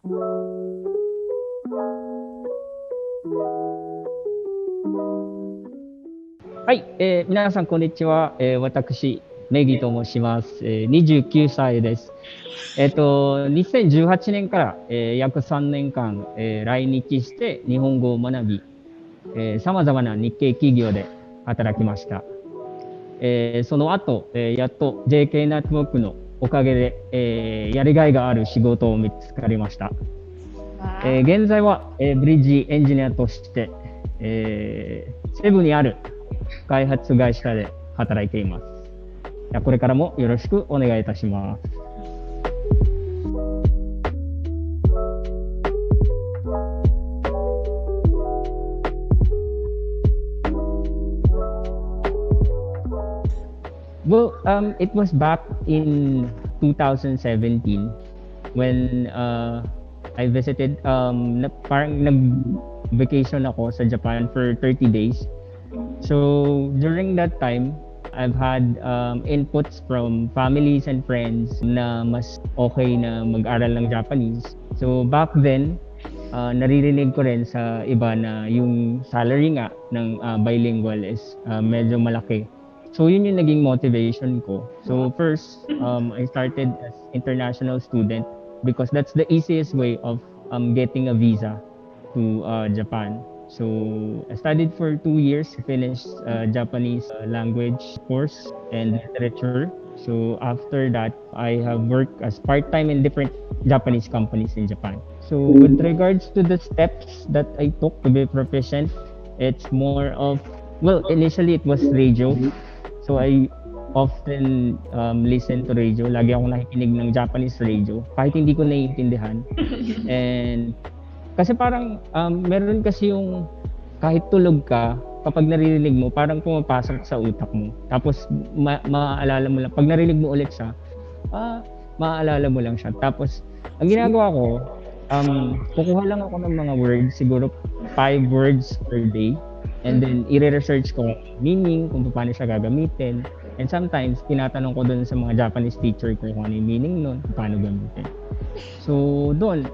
はい、皆さんこんにちは。私、メギと申します。29歳です。2018年から、約3年間、来日して日本語を学び、様々な日系企業で働きました。その後、やっと JK ネットワークのおかげで、やりがいがある仕事を見つかりました。現在は、ブリッジエンジニアとして、セブンにある開発会社で働いています。これからもよろしくお願いいたします。Well, it was back in 2017 when I visited, parang nag-vacation ako sa Japan for 30 days. So during that time, I've had inputs from families and friends na mas okay na mag-aral ng Japanese. So back then, naririnig ko rin sa iba na yung salary nga ng bilingual is medyo malaki. So yun yung naging motivation ko. So first, I started as international student because that's the easiest way of getting a visa to Japan. So I studied for 2 years, finished Japanese language course and literature. So after that, I have worked as part-time in different Japanese companies in Japan. So with regards to the steps that I took to be proficient, it's more of, well, initially it was radio. So I often listen to radio. Lagi ako nakikinig ng Japanese radio kahit hindi ko naiintindihan. And kasi parang meron kasi yung kahit tulog ka, kapag naririnig mo, parang pumapasok sa utak mo. Tapos maaalala mo lang. Pag narinig mo ulit siya, maaalala mo lang siya. Tapos ang ginagawa ko, kukuha lang ako ng mga words, siguro 5 words per day. And then i-research ko meaning, kung paano siya gagamitin. And sometimes tinatanong ko dun sa mga Japanese teacher ko kung ano yung meaning nun, paano gamitin. So doon,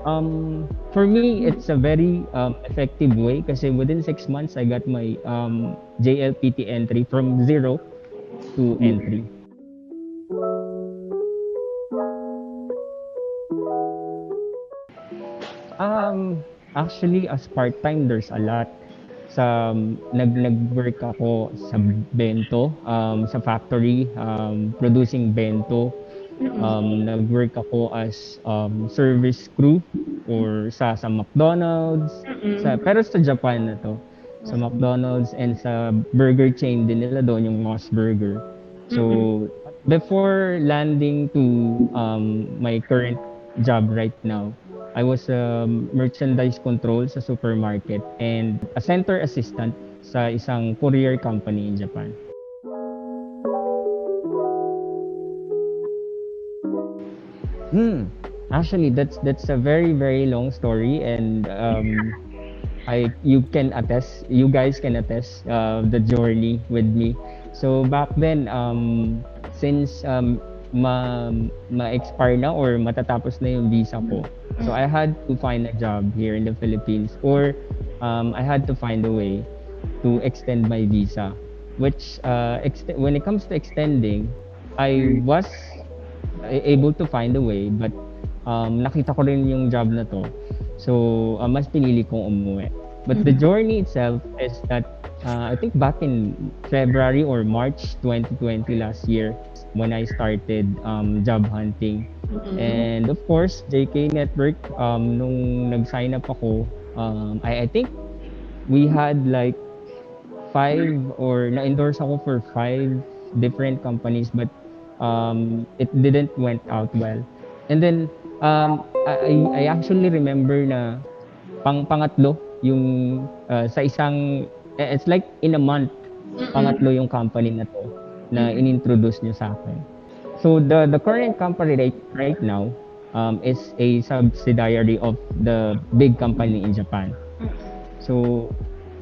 for me, it's a very effective way kasi within 6 months, I got my JLPT entry from 0 to entry. Actually, as part-time, there's a lot. Sa nag-work ako sa bento, sa factory, producing bento. Nag-work ako as service crew or sa McDonald's, pero sa Japan na to. Sa McDonald's and sa burger chain din nila doon, yung Moss Burger. So before landing to my current job right now, I was a merchandise control sa supermarket and a center assistant sa isang courier company in Japan. Actually, that's a very, very long story, and you guys can attest the journey with me. So back then, since ma-expire na or matatapos na yung visa ko, so I had to find a job here in the Philippines, or I had to find a way to extend my visa. Which when it comes to extending, I was able to find a way, but nakita ko rin yung job na to. So mas pinili kong umuwi. But the journey itself is that I think back in February or March 2020 last year when I started job hunting. And of course, JK Network, nung nag-sign up ako, I think we had like 5 or na-endorse ako for 5 different companies, but it didn't went out well. And then I actually remember na pangatlo yung sa isang, it's like in a month, pangatlo yung company na to na inintroduce niyo sa akin. So the current company right now is a subsidiary of the big company in Japan. So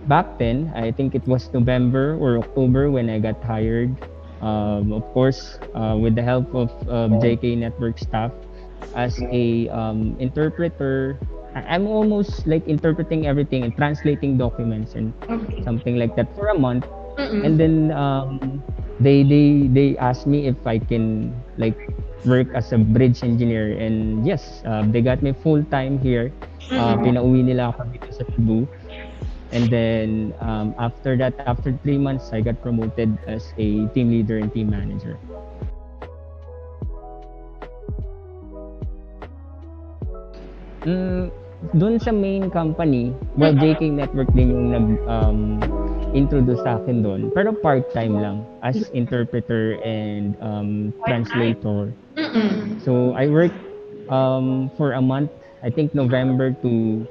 back then, I think it was November or October when I got hired. Of course, with the help of JK Network staff, as a interpreter. I'm almost like interpreting everything and translating documents and Okay. something like that for a month. And Mm-mm. then they asked me if I can like work as a bridge engineer, and yes, they got me full time here. Mm-mm. Pinauwi nila ako dito sa Cebu, and then after that, after 3 months, I got promoted as a team leader and team manager. Mm, Dun sa main company, well, Mm-mm. JK Network din yung introduce sa akin doon. Pero part-time lang as interpreter and Part-time. translator. Mm-mm. So I worked for a month, I think November to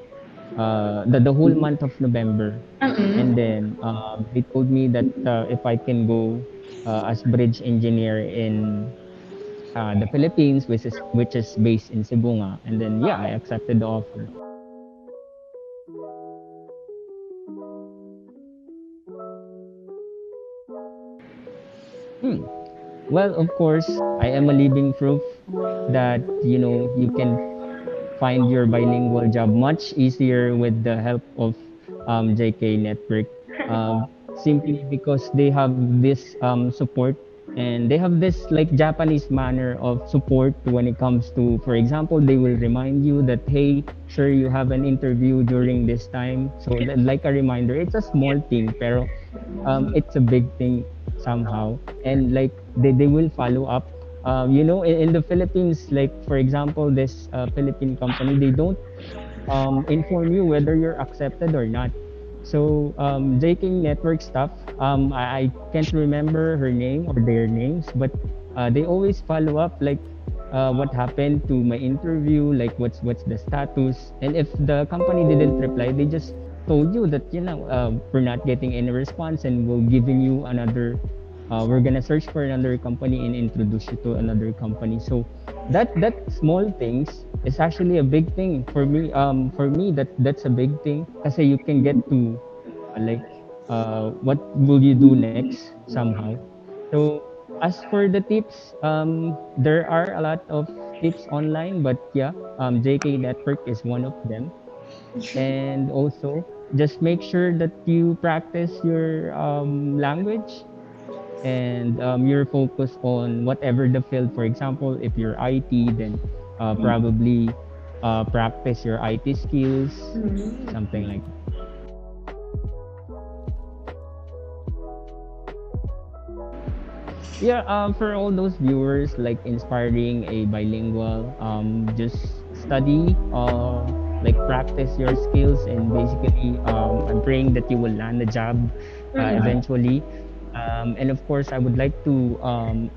the whole month of November. And Mm-mm. then they told me that if I can go as bridge engineer in the Philippines, which is based in Cebu nga. And then yeah, I accepted the offer. Hmm. Well, of course, I am a living proof that you can find your bilingual job much easier with the help of JK Network. Simply because they have this support, and they have this like Japanese manner of support when it comes to, for example, they will remind you that, hey, sure, you have an interview during this time. So like a reminder, it's a small thing, pero it's a big thing somehow. And like they will follow up. In the Philippines, like for example, this Philippine company, they don't inform you whether you're accepted or not. So JK Network staff, I can't remember her name or their names, but they always follow up, like what happened to my interview, like what's the status, and if the company didn't reply, they just told you that we're not getting any response, and we'll giving you another. We're gonna search for another company and introduce you to another company. So that small things is actually a big thing for me. For me, that's a big thing, kasi you can get to like what will you do next somehow. So as for the tips, there are a lot of tips online, but yeah, JK Network is one of them. And also, just make sure that you practice your language, and you're focused on whatever the field. For example, if you're IT, then probably practice your IT skills, Mm-mm. something like that. Yeah, for all those viewers like inspiring a bilingual, just study, like practice your skills, and basically, I'm praying that you will land a job Mm-mm. eventually. And of course, I would like to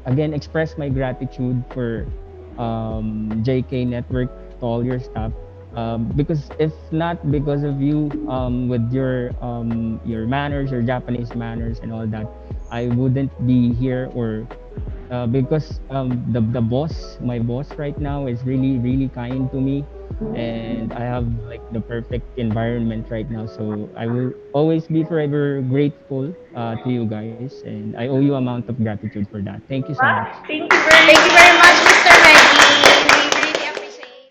again express my gratitude for JK Network, to all your staff. Because if not because of you, with your manners, your Japanese manners, and all that, I wouldn't be here. Or because the boss, my boss right now, is really really kind to me, and I have like the perfect environment right now. So I will always be forever grateful to you guys, and I owe you amount of gratitude for that. Thank you so much. Wow. Thank you very much, Mr. Megi. We really appreciate.